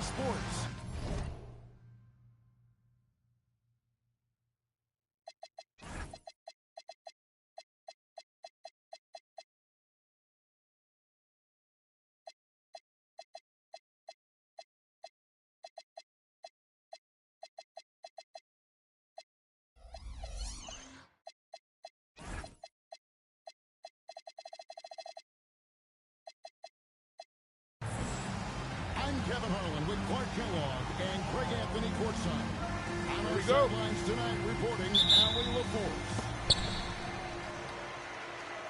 Sports. Kevin Harlan with Clark Kellogg and Craig Anthony courtside. On our sidelines tonight, reporting Allie LaForce.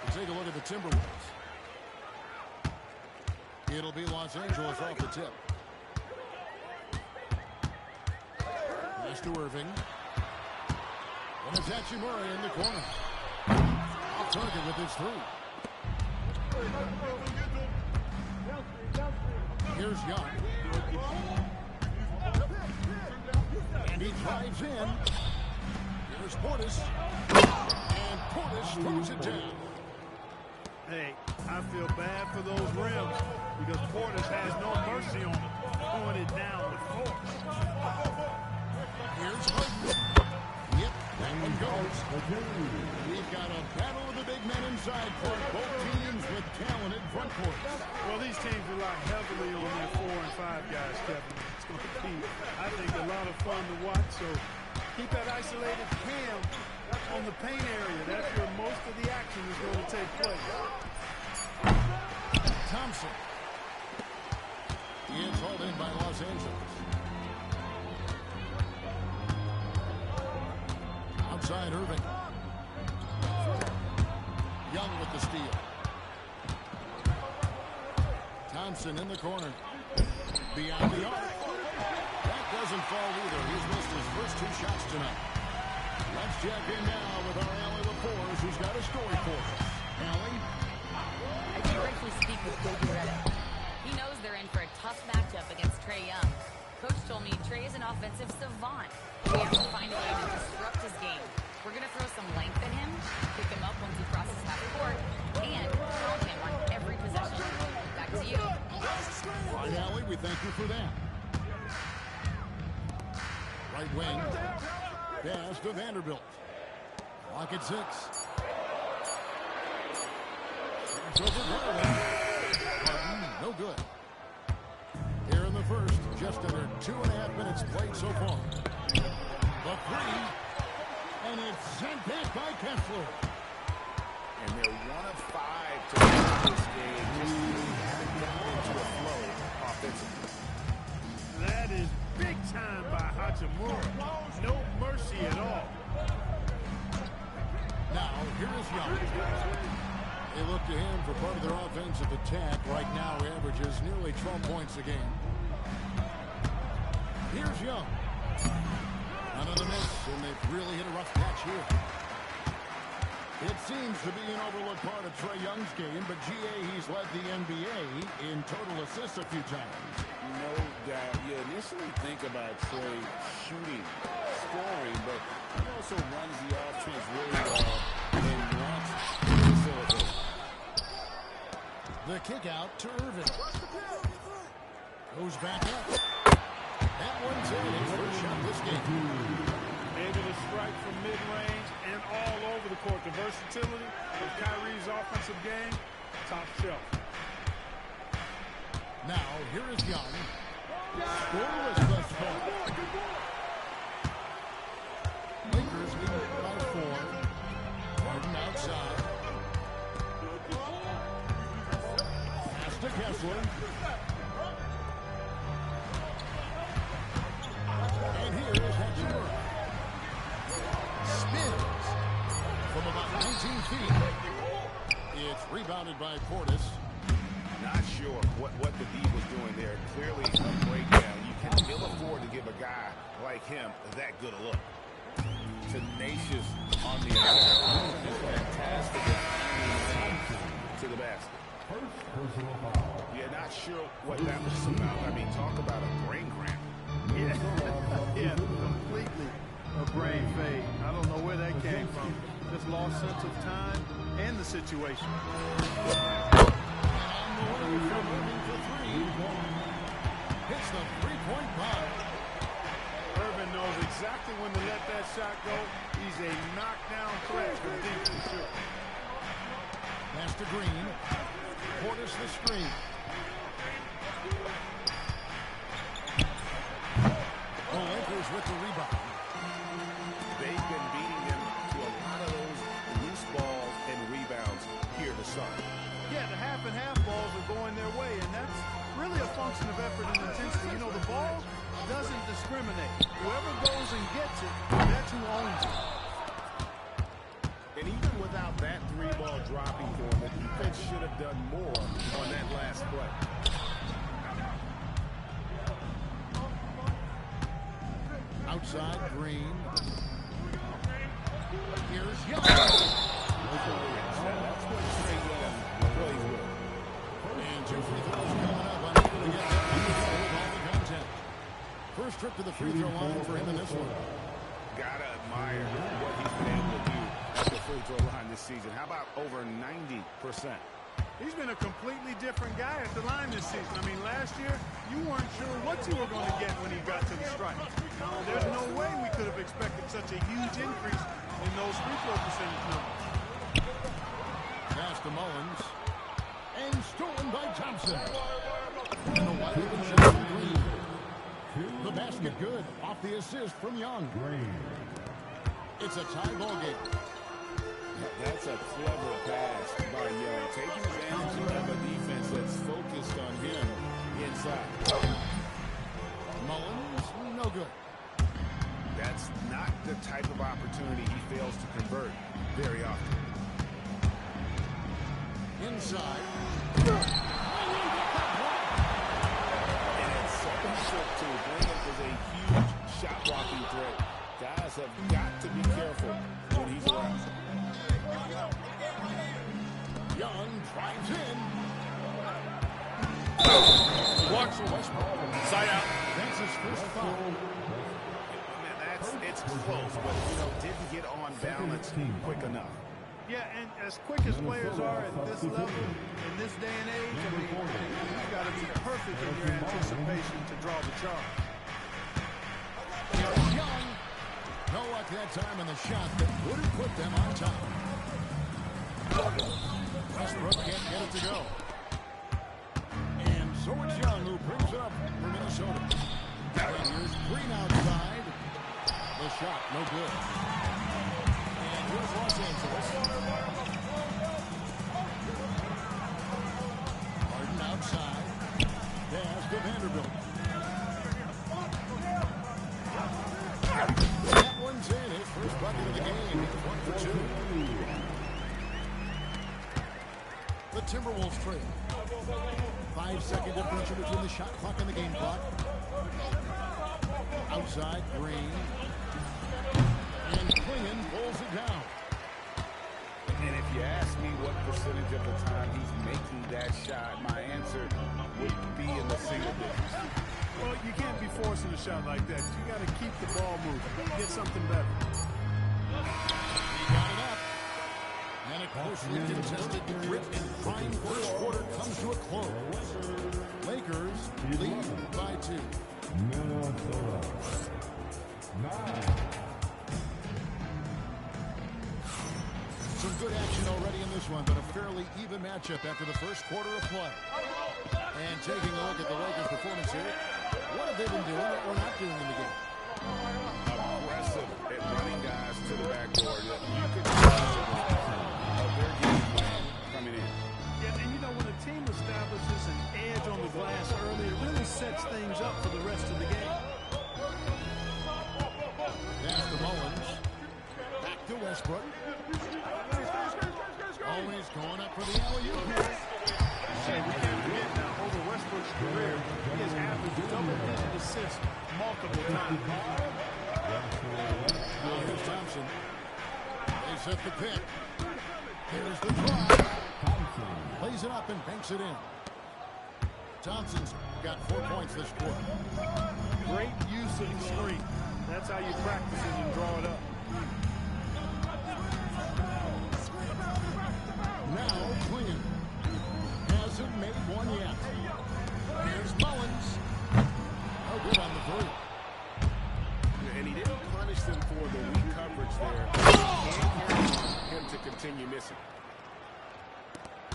We'll take a look at the Timberwolves. It'll be Los Angeles off the tip. Pass to Irving. And it's Hachimura in the corner. Off target with his three. Here's Young. And he drives in. Here's Portis. And Portis throws it down. Hey, I feel bad for those rims because Portis has no mercy on them. Throwing it down with force. Here's Harden. Yep, that one goes. We've got a battle of the big men inside court. Both teams with talented front courts. Well, these teams rely heavily on their 4 and 5 guys, Kevin. It's going to be, I think, a lot of fun to watch. So keep that isolated cam on the paint area. That's where most of the action is going to take place. Thompson. He is hauled in by Los Angeles. Outside Irving. Young with the steal. Thompson in the corner. Beyond the arc. That doesn't fall either. He's missed his first 2 shots tonight. Let's check in now with our Allie LaForce, who's got a story for us. Allie? I can briefly speak with Kobe Redick. He knows they're in for a tough matchup against Trae Young. Coach told me Trae is an offensive savant. We have to find a way to disrupt his game. We're going to throw some length at him, pick him up once he crosses half court, and pound him on every possession. Back to you. All right, Allie, we thank you for that. Right wing. Pass to Vanderbilt. Clock at 6. It's over Harden. No good. Here in the first, just under 2.5 minutes played so far. The 3. And it's sent back by Kessler. And they're 1 of 5 to win this game. Just get into a flow offensively. That is big time by Hachimura. No mercy at all. Now, here is Young. They look to him for part of their offensive attack. Right now, he averages nearly 12 points a game. Here's Young. Another miss, and they've really hit a rough patch here. It seems to be an overlooked part of Trae Young's game, but GA, he's led the NBA in total assists a few times. No doubt. You initially think about Trae shooting, scoring, but he also runs the offense really well and wants to facilitate. The kick out to Irving. Goes back up. That one's in. His first shot this game. Able to strike from mid-range and all over the court. The versatility of Kyrie's offensive game, top shelf. Now, here is Young. Scoreless thus far. Lakers lead by 4. Harden outside. Pass to Kessler. And here is Hachimura. Spins from about 19 feet. It's rebounded by Portis. Not sure what the D was doing there. Clearly a breakdown. You can ill afford to give a guy like him that good a look. Tenacious on the outside. Just fantastic to the basket. Yeah, not sure what that was about. I mean, talk about a brain cramp. Yeah, completely a brain fade. I don't know where that came from. Just lost sense of time and the situation. hits the three-point bomb. Irvin knows exactly when to let that shot go. He's a knockdown threat for the defense, sure. Pass to Green. Portis the screen. The Lakers with the rebound. They've been beating them to a lot of those loose balls and rebounds here to start. Yeah, the half and half balls are going their way, and that's really a function of effort and intensity. You know, the ball doesn't discriminate. Whoever goes and gets it, that's who owns it. And even without that three-ball dropping for him, the defense should have done more on that last play. Outside, Green. Here's Young. That's what Trae Young plays with. And 2 free throws coming up. Unable to get that with all the content. First trip to the free throw line for him in this one. Gotta admire what he's been able to do at the free throw line this season. How about over 90%? He's been a completely different guy at the line this season. I mean, last year, you weren't sure what you were going to get when he got to the stripe. There's no way we could have expected such a huge increase in those free throw percentage numbers. Pass to Mullins. And stolen by Thompson. And a wide open shot from Green. The basket good. Off the assist from Young. It's a tie ball game. That's a clever pass by Young, taking advantage of a defense that's focused on him inside. Mullins, no good. That's not the type of opportunity he fails to convert very often. Inside. And it's second trip to Green is a huge shot blocking threat. Guys have got to be careful when he's around. Young drives in. Watch Westbrook. Side out. That's his first foul. It's close, but didn't get on balance quick enough. Yeah, and as quick as players are at this level, in this day and age, I mean, you've got to be perfect in your anticipation to draw the charge. Here's Young. No luck that time in the shot that would have put them on top. Westbrook can't get it to go. And so it's Young who brings it up for Minnesota. And here's Green outside. The shot, no good. And here's Los Angeles. Harden outside. Pass to Vanderbilt. That one's in. His first bucket of the game. He's 1 for 2. The Timberwolves trail. 5-second differential between the shot clock and the game clock. Outside, Green. And Klingon pulls it down. And if you ask me what percentage of the time he's making that shot, my answer would be in the single digits. Well, you can't be forcing a shot like that. You got to keep the ball moving. Get something better. He got it up. And a closely contested, grit and prime first quarter comes to a close. Lakers lead by 2. Some good action already in this one, but a fairly even matchup after the first quarter of play. And taking a look at the Lakers' performance here, what have they been doing that we're not doing in the game? Aggressive at running guys to the backboard. You could of their game plan coming in. Yeah, and when a team establishes an edge on the glass early, it really sets things up for the rest of the game. Pass to Mullins. Back to Westbrook. Always going up for the alley-oop. Say, we can't forget now, over Westbrook's career, he has averaged double-digit assists multiple times. Here's Thompson. They set the pick. Here's the drive. Plays it up and banks it in. Thompson's got 4 points this quarter. Great use of the screen. That's how you practice it and draw it up. Now Klingon hasn't made one yet. Here's Mullins. continue missing.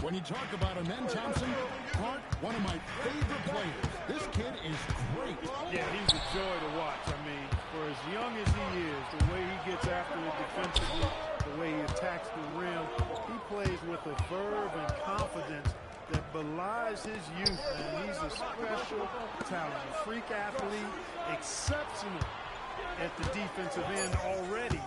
When you talk about him, then Thompson, Clark, one of my favorite players. This kid is great. Yeah, he's a joy to watch. I mean, for as young as he is, the way he gets after it defensively, the way he attacks the rim, he plays with a verve and confidence that belies his youth, man. He's a special talent, a freak athlete, exceptional at the defensive end already.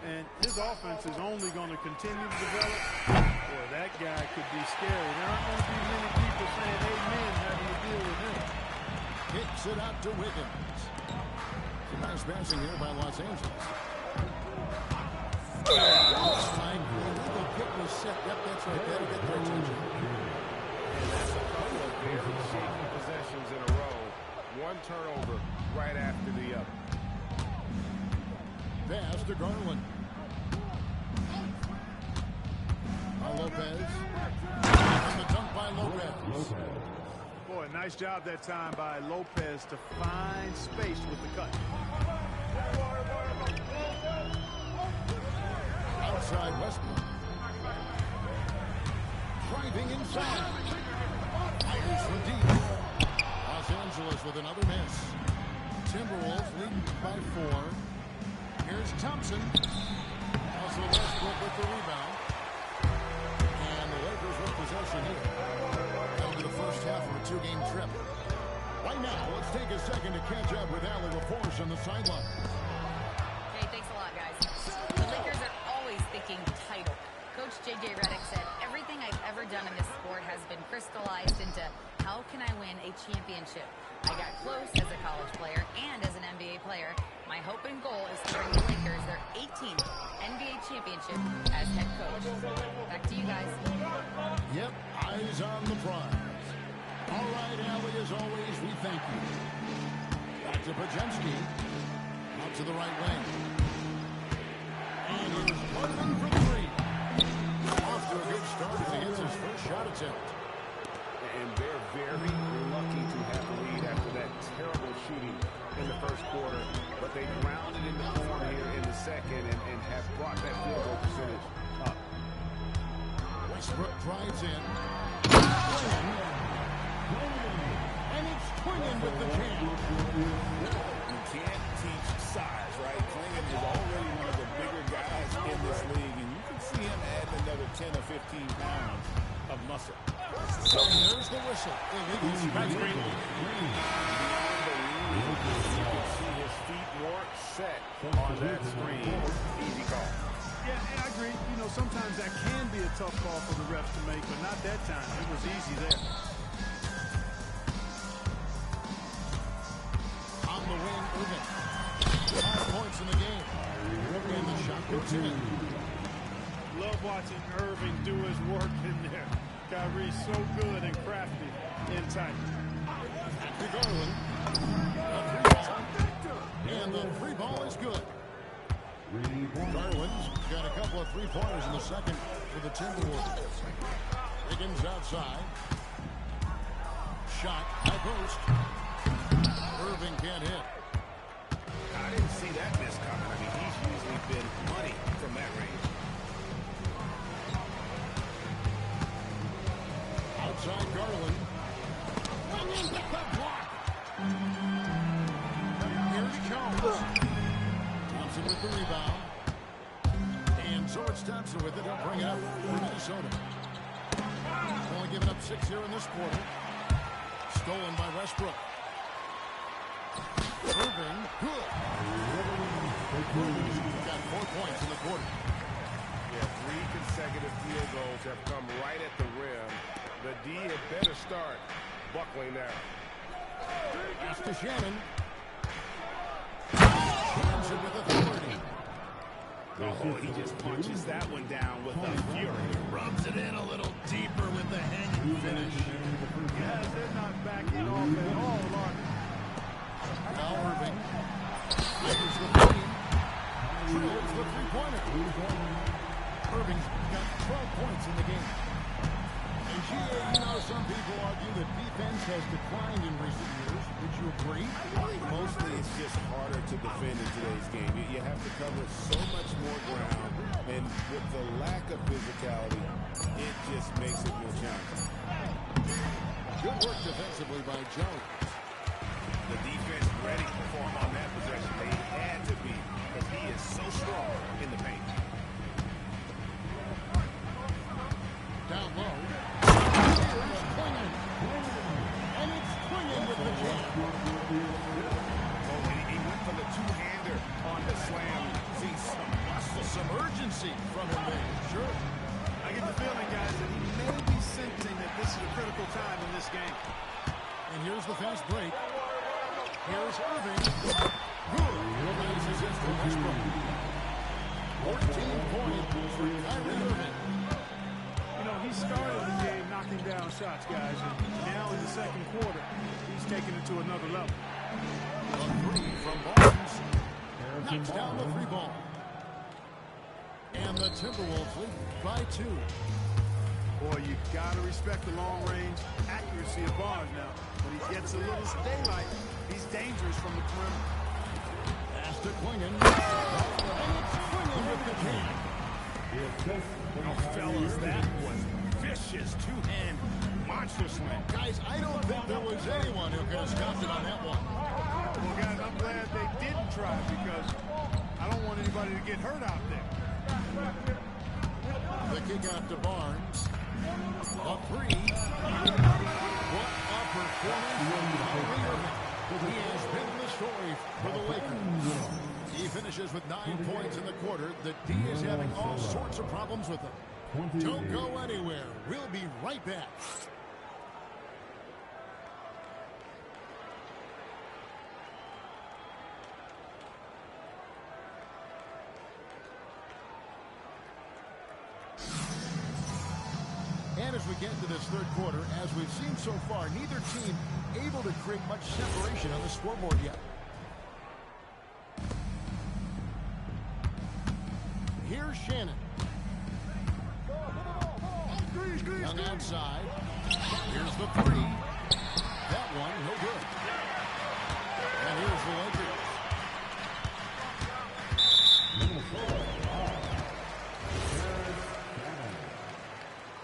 And his offense is only going to continue to develop. Boy, that guy could be scary. There aren't going to be many people saying amen having to deal with him. Kicks it out to Wiggins. Some nice passing here by Los Angeles. The kick was set. Yep, that's right. That'll get their attention. And that's a couple of very shaky possessions in a row. One turnover right after the other. Pass to Garland. Lopez. And the dunk by Lopez. Boy, nice job that time by Lopez to find space with the cut. Outside Westbrook. Driving inside. Fires from deep. Los Angeles with another miss. Timberwolves leading by 4. Here's Thompson. Also Westbrook with the rebound. And the Lakers with possession here. That'll be the first half of a 2-game trip. Right now, let's take a second to catch up with Allie LaForce on the sideline. Hey, thanks a lot, guys. The Lakers are always thinking title. Coach J.J. Redick said, everything I've ever done in this sport has been crystallized into how can I win a championship. I got close as a college player and as an NBA player. My hope and goal is to bring the Lakers their 18th NBA championship as head coach. Back to you guys. Yep, eyes on the prize. All right, Allie, as always, we thank you. Back to Pajemski. Out to the right wing. And here's Garland for 3. Off to a good start as he hits his first shot attempt. And they're very lucky to have the lead after that terrible shooting in the first quarter. But they grounded in the form here in the second and have brought that field goal percentage up. Westbrook drives in. And it's Twingen with the jam. You can't teach size, right? Twingen is already one of the bigger guys in this league, and you can see him add another 10 or 15 pounds of muscle. So there's the whistle. Illegal screen. You can see his feet weren't set on that screen. Easy call. Yeah, I agree. You know, sometimes that can be a tough call for the refs to make, but not that time. It was easy there. On the wing, Irving. 5 points in the game. And the shot goes in. Love watching Irving do his work in there. Kyrie's so good and crafty in tight. To Garland. And the 3 ball is good. Garland's got a couple of 3-pointers in the second for the Timberwolves. Wiggins outside. Shot, high post. Irving can't hit. I didn't see that miss coming. I mean, he's usually been money from that range. Outside Garland. With the block. Here's Jones. Thompson with the rebound. And so it's Thompson with it. He'll bring it up for Minnesota. Only giving up 6 here in this quarter. Stolen by Westbrook. Irving, good. Got 4 points in the quarter. Yeah, 3 consecutive field goals have come right at the rim. The D had better start buckling now. Pass to Shannon. Johnson with authority. Oh, he just punches that one down with a fury. Rubs it in a little deeper with the hanging finish. Guys, they're not backing off at all, are they? Now Irving. Fires the 3. Drills the 3-pointer. Irving's got 12 points in the game. And GA, you know, some people argue that defense has declined in recent years. Would you agree? I think mostly it's just harder to defend in today's game. You have to cover so much more ground, and with the lack of physicality, it just makes it more challenging. Good work defensively by Jones. The defense ready to perform on that possession. They had to be, because he is so strong in the paint. Down low. Here's Quingen. And it's Quingen with the jam. Oh, and he went for the two-hander on the slam. See Some urgency from him there. Sure. I get the feeling, guys, that he may be sensing that this is a critical time in this game. And here's the fast break. Here's Irving. Good. Nice assist from Westbrook. 14 points for Kyrie Irving. You know, he started the game knocking down shots, guys, and now in the second quarter, he's taking it to another level. A three from Barnes. Knocks down the three ball. And the Timberwolves lead by 2. Boy, you got to respect the long-range accuracy of Barnes now. When he gets a little daylight, he's dangerous from the perimeter. Pass to Quingen. And it's Quingen with the jam. Oh, fellas, that was vicious two-hand monster slam. Guys, I don't think there was anyone who could have stopped it on that one. Well, guys, I'm glad they didn't try because I don't want anybody to get hurt out there. The kick out to Barnes. A three. What a performance from Kyrie Irving. He has been the story for the Lakers. He finishes with 9 points in the quarter. The D is having all sorts of problems with him. Don't go anywhere. We'll be right back. And as we get into this third quarter, as we've seen so far, neither team able to create much separation on the scoreboard yet. Here's Shannon. Young outside. Here's the three. That one, no good. And here's the Lakers.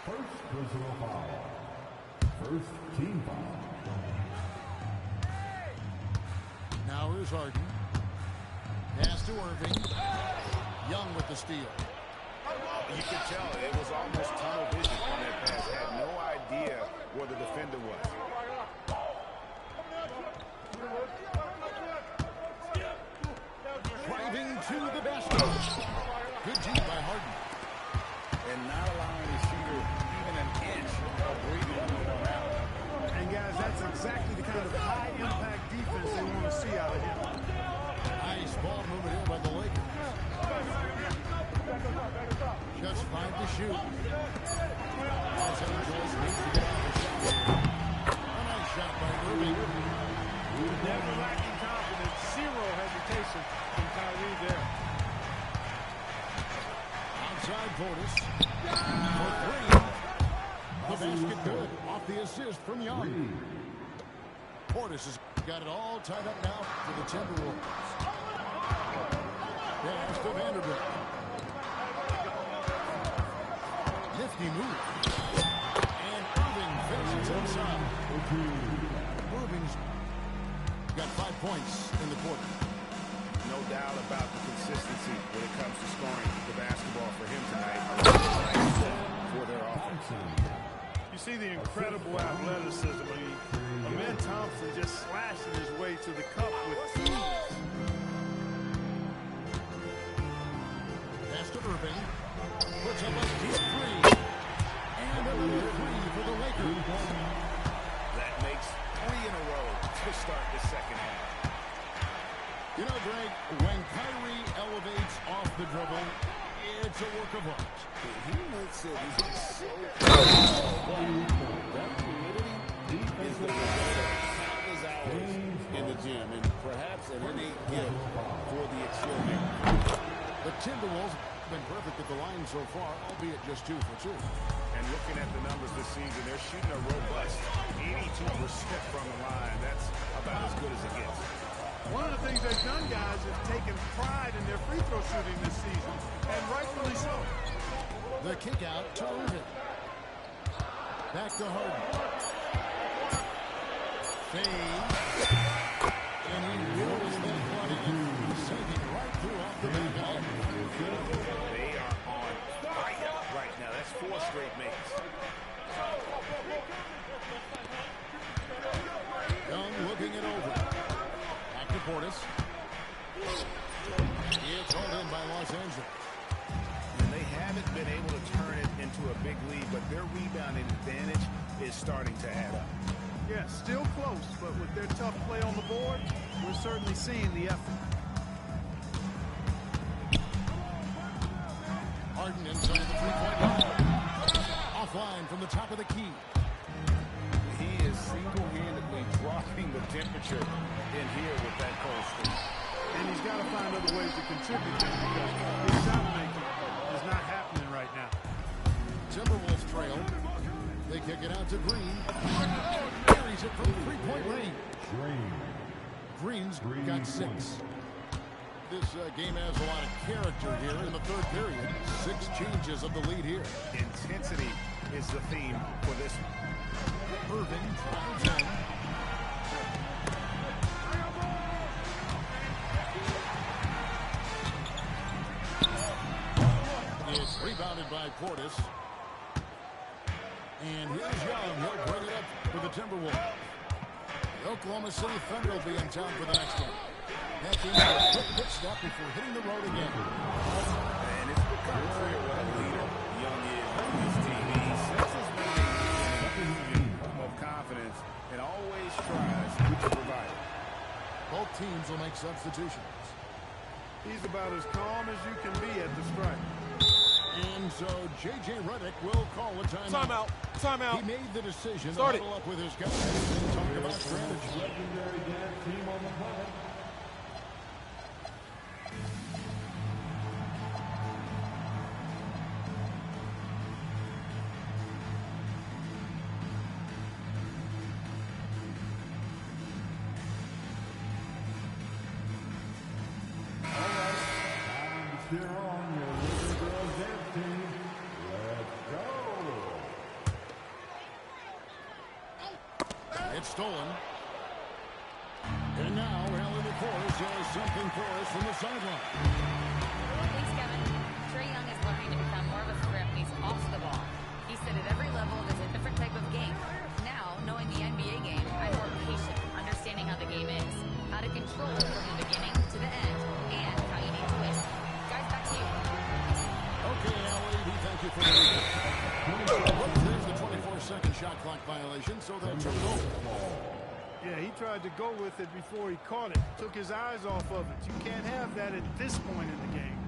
First personal foul. First team foul. Now here's Harden. Pass to Irving. Young with the steal. You could tell it was almost tunnel vision on that pass. Had no idea where the defender was. Driving to the basket. Good G by Harden. And not allowing the shooter even an inch of breathing room on that one. And, guys, that's exactly the kind of high-impact defense they want to see out of him. Nice ball movement here by the Lakers. Just 5 to shoot. Los Angeles needs to get out of the shot. A nice shot by Irving. Never lacking confidence. Zero hesitation from Kyrie there. Outside Portis. For 3. The basket good. Off the assist from Young. Portis has got it all tied up now for the Timberwolves. Pass to Vanderbilt. Nifty move. And Irving finishes inside. Irving's got 5 points in the quarter. No doubt about the consistency when it comes to scoring the basketball for him tonight. For their offense. You see the incredible athleticism. I mean, Amen Thompson just slashing his way to the cup with ease. Pass to Irving. Puts up a deep three. And another three for the Lakers. That makes 3 in a row to start the second half. You know, Greg, when Kyrie elevates off the dribble, it's a work of art. He makes it so that fluidity is the countless hours in the gym, and perhaps an innate gift for the extraordinary. The Timberwolves been perfect at the line so far, albeit just 2 for 2. And looking at the numbers this season, they're shooting a robust 82% from the line. That's about as good as it gets. One of the things they've done, guys, is taken pride in their free throw shooting this season, and rightfully so. The kick out to Irving. Back to Harden. Fade. And he wheels that one in. Sinking right through off the back. They are on fire right now. That's 4 straight makes. Young looking it over. Back to Portis. It's hauled in by Los Angeles. And they haven't been able to turn it into a big lead, but their rebounding advantage is starting to add up. Yeah, still close, but with their tough play on the board, we're certainly seeing the effort. Harden inside the three-point line. Offline from the top of the key. He is single-handedly dropping the temperature in here with that cold streak. And he's got to find other ways to contribute because his shot making is not happening right now. Timberwolves trail. They kick it out to Green. Carries it from three-point range. Green's got 6. This game has a lot of character here in the third period. 6 changes of the lead here. Intensity is the theme for this one. Irving drives in. It's rebounded by Portis. And here's Young. He'll bring it up for the Timberwolves. The Oklahoma City Thunder will be in town for the next one. That team had a quick pit stop before hitting the road again. And it's become clear what a leader Young is on this team. He senses winning of confidence and always tries to provide it. Both teams will make substitutions. He's about as calm as you can be at the strike. And so J.J. Redick will call a timeout. Timeout. He made the decision Start to it. huddle up with his guys and talk about strategy. Legendary dad team on the planet. Here on your little girls dance team. Let's go. It's stolen. And now Alan McCoy says something for us from the sideline. Thanks, Kevin. Trae Young is learning to become more of a threat when he's off the ball. He said at every level there's a different type of game. Now, knowing the NBA game, I'm more patient, understanding how the game is, how to control it from the beginning to the end, and how you need to win. Guys, back to you. Okay, Al-Ady, thank you for the recap. There's the 24-second shot clock violation, so they'll turn it over. Yeah, he tried to go with it before he caught it. Took his eyes off of it. You can't have that at this point in the game.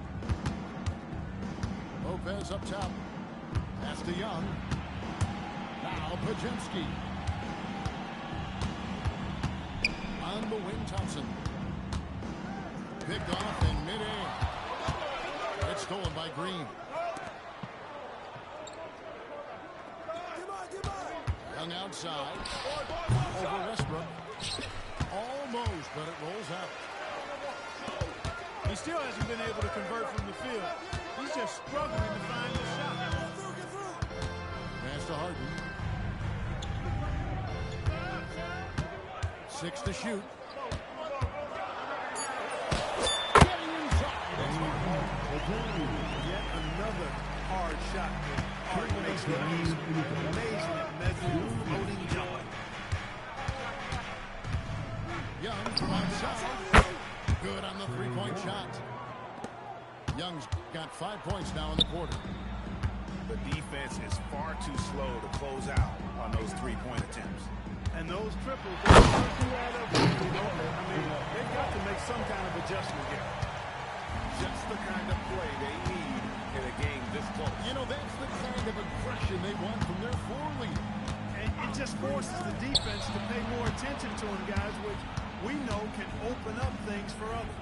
Lopez up top. Pass to Young. Now Pajemski. On the wing, Thompson. Picked off in midair. It's stolen by Green. Young outside. Over Westbrook. Almost, but it rolls out. He still hasn't been able to convert from the field. He's just struggling to find the shot. Pass to Harden. 6 to shoot. Getting inside. Yet another hard shot. Harden makes the easy. Amazing at measuring the floating jump. Young from outside. Good on the three-point shot. Young's got 5 points now in the quarter. The defense is far too slow to close out on those three-point attempts. And those triples, they start to add up. I mean, they've got to make some kind of adjustment here. Just the kind of play they need in a game this close. You know, that's the kind of aggression they want from their floor leader. And it just forces the defense to pay more attention to him, guys, which we know can open up things for others.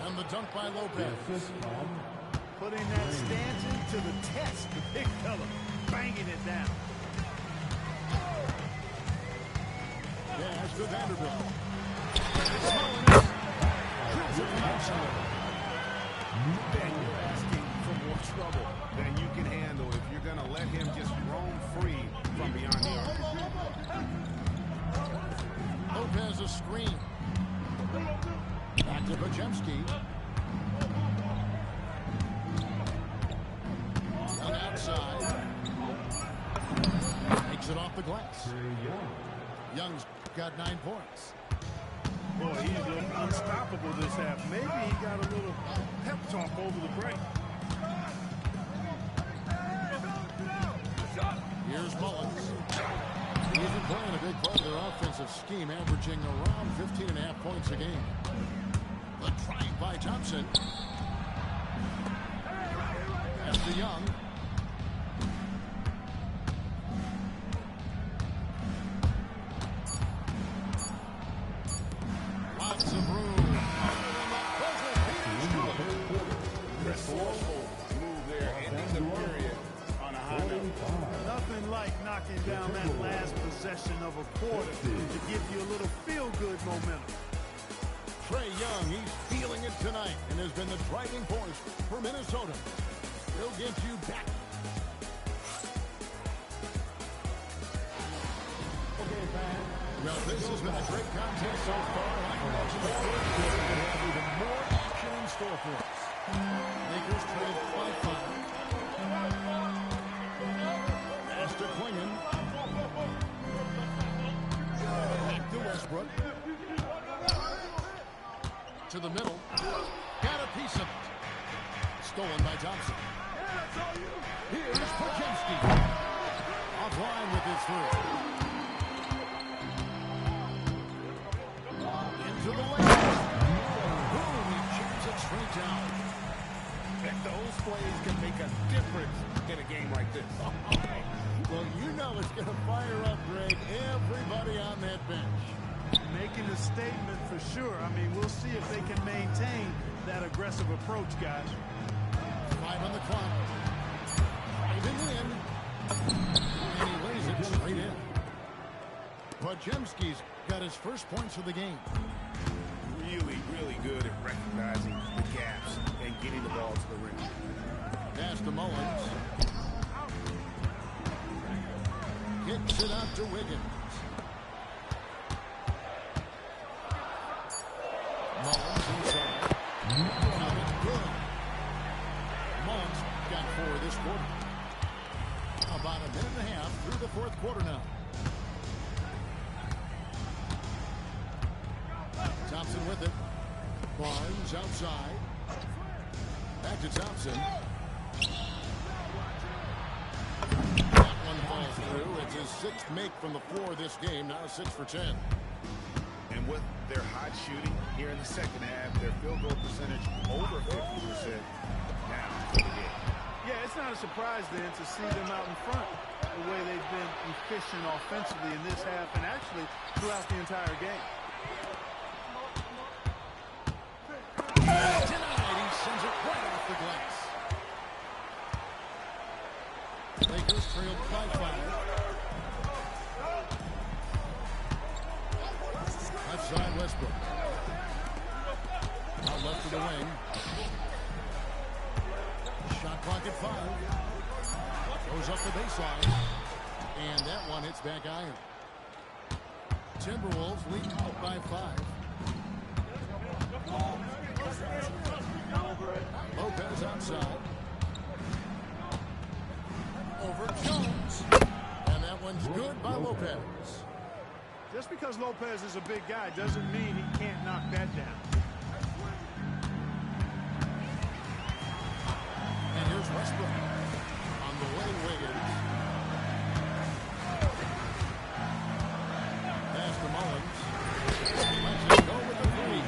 And on the dunk by Lopez. Putting that Stanton to the test. The big fella banging it down. Dash to Vanderbilt. Then you're asking for more trouble than you can handle if you're going to let him just roam free from beyond the arc. Lopez a screen. Back to Bajemski. Young outside. Takes it off the glass. Young's got 9 points. Boy, he's unstoppable this half. Maybe he got a little pep talk over the break. Here's Mullins. He isn't playing a big part of their offensive scheme, averaging around 15.5 points a game. The drive by Thompson. Pass to Young. Lots of room. Resourceful move there, ending the period on a high note. Nothing like knocking down that last possession of a quarter to give you a little feel-good momentum. Trae Young, he's feeling it tonight and has been the driving force for Minnesota. He'll get you back. Well, this has been a great contest so far. I imagine the fourth quarter will have even more action in store for us. Lakers trail by 5. Pass to Klingon. Back to Westbrook. To the middle. Got a piece of it. Stolen by Thompson. Here's Bajemski. Offline with his 3. To the left. Boom, he chips it straight down. And those plays can make a difference in a game like this. Well, you know it's going to fire up, Greg, everybody on that bench. Making a statement for sure. I mean, we'll see if they can maintain that aggressive approach, guys. 5 on the clock. Driving in. And he lays it straight in. Bajemski's got his first points of the game. Really good at recognizing the gaps and getting the ball to the rim. Pass to Mullins. Kicks it out to Wiggins. Mullins inside. Coming good. Mullins got 4 this quarter. About a minute and a half through the fourth quarter now. Thompson with it. Barnes outside. Back to Thompson. That one falls through. It's his 6th make from the floor this game. Now 6 for 10. And with their hot shooting here in the second half, their field goal percentage over 50% now for the game. Yeah, it's not a surprise then to see them out in front the way they've been efficient offensively in this half and actually throughout the entire game. Tonight, he sends it right off the glass. Lakers trail by 5. Outside Westbrook. Out left of the wing. Shot clock at 5. Goes up the baseline. And that one hits back iron. Timberwolves lead by 5. Lopez outside. Over Jones. And that one's good by Lopez. Just because Lopez is a big guy doesn't mean he can't knock that down. And here's Westbrook. On the way, Wiggins. Pass to Mullins. Let's it go with the 3.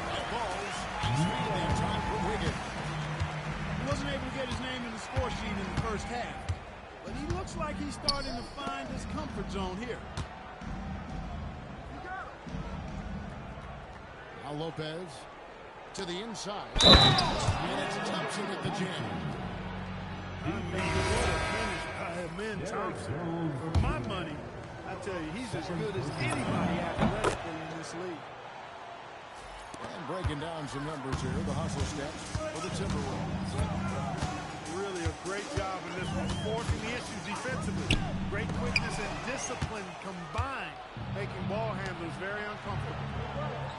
That ball's speed in time for Wiggins. He wasn't able to get his name in the score sheet in the first half, but he looks like he's starting to find his comfort zone here. Now Lopez To the inside. And it's Thompson with the jam. I mean, what a finish by Amen Thompson. For my money, I tell you, he's as good as anybody athletically in this league. And breaking down some numbers here, the hustle steps for the Timberwolves. Really a great job in this one, forcing the issues defensively. Great quickness and discipline combined, making ball handlers very uncomfortable.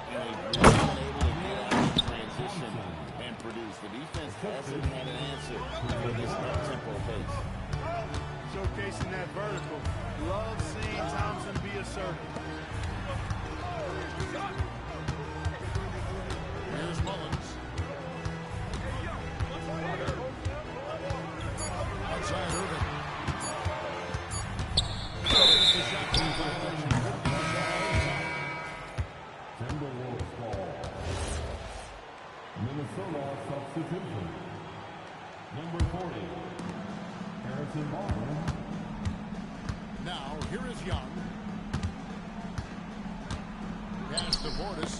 And they've really been able to get out of transition and produce. The defense hasn't had an answer for this up-tempo pace. Showcasing that vertical. Love seeing Thompson be assertive. Here's Mullins. Outside Irving. The shot clock violation. Timberwolves ball. Minnesota substitution. Number 40, Harrison Barnes. Now, here is Young. Pass to Portis.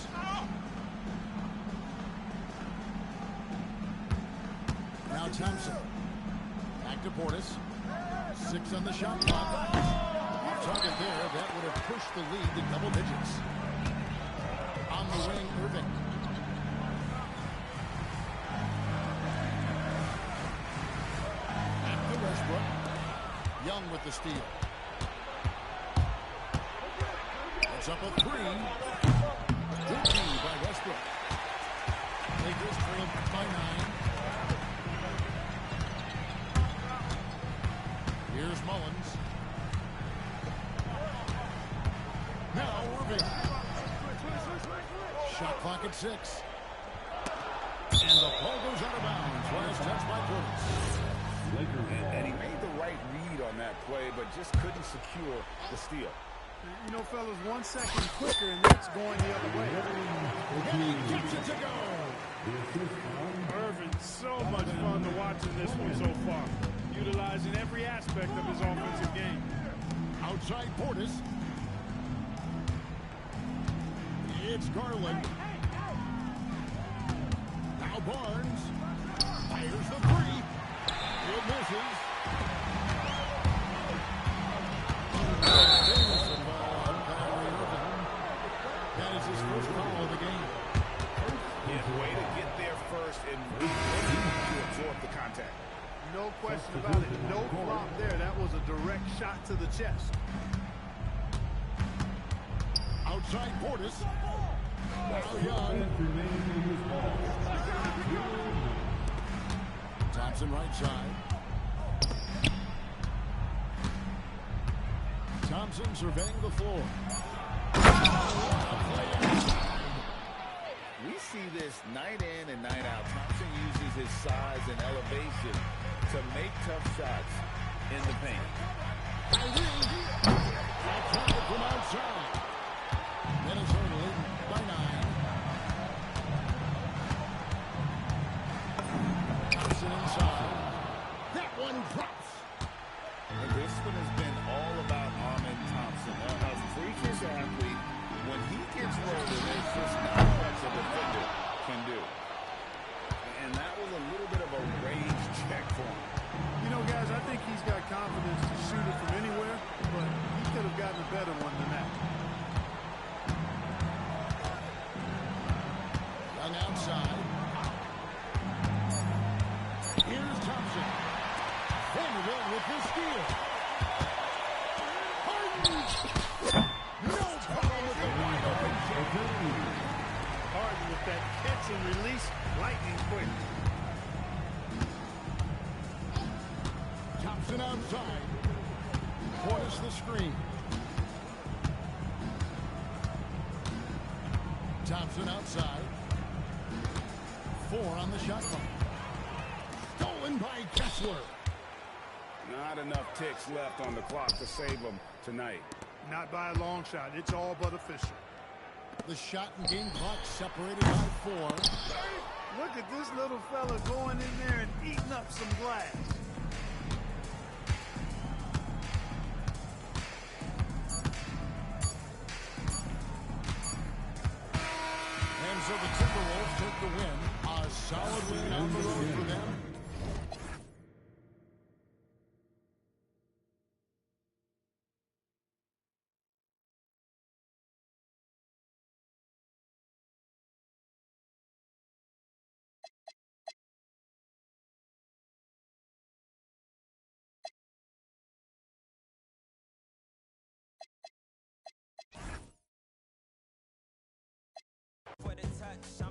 Now Thompson. Back to Portis. 6 on the shot clock. Off target there. That would have pushed the lead to double digits. On the wing, Irving. Back to Westbrook. Young with the steal. It's up a 3. Good key by Westbrook. Lakers trail by 9. Here's Mullins. Now Irving. Shot clock at 6. And the ball goes out of bounds. Last touch by Portis. And he made the right read on that play, but just couldn't secure the steal. You know, fellas, 1 second quicker, and that's going the other way. And he gets it to go. Irvin, so much fun to watch in this one so far. Utilizing every aspect of his offensive game. Outside Portis. It's Garland. Now Barnes. Fires the 3. It misses. That is his first foul of the game. Yeah, way to get there first and to absorb the contact. No question about it. No flop there. That was a direct shot to the chest. Outside Portis. Now Young. Thompson right side. Thompson surveying the floor. We see this night in and night out. Thompson uses his size and elevation to make tough shots in the paint. Outside from outside. Minnesota leading by 9. Thompson inside. That one drops. And this one has been all about Amen Thompson. A freakish athlete. When he gets rolling, there's just not much a defender can do. And that was a little bit of a range check for him. You know, guys, I think he's got confidence to shoot it from anywhere, but he could have gotten a better one than that. Young outside. Here's Thompson. Vanderbilt with the steal. Harden. No problem with the wide open shot. Harden with that catch and release, lightning quick. Thompson outside. Portis the screen. Thompson outside. 4 on the shot clock. Stolen by Kessler. Not enough ticks left on the clock to save him tonight. Not by a long shot. It's all but official. The shot and game clock separated by 4. Look at this little fella going in there and eating up some glass. And So the Timberwolves take the win. A solid win on the road for them. For the touch.